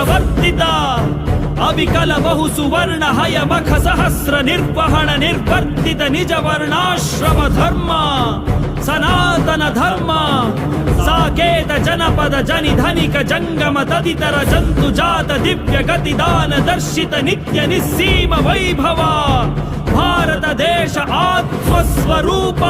प्रवर्तित अविकल बहु सुवर्ण हय मख सहस्र निर्वहण निर्वर्तित निज वर्णाश्रम धर्म सनातन धर्म साकेत जनपद जनि धनिक जंगम तदितर जंतु जात दिव्य गति दान दर्शित नित्य निस्सीम वैभव भारत देश आत्मस्वरूप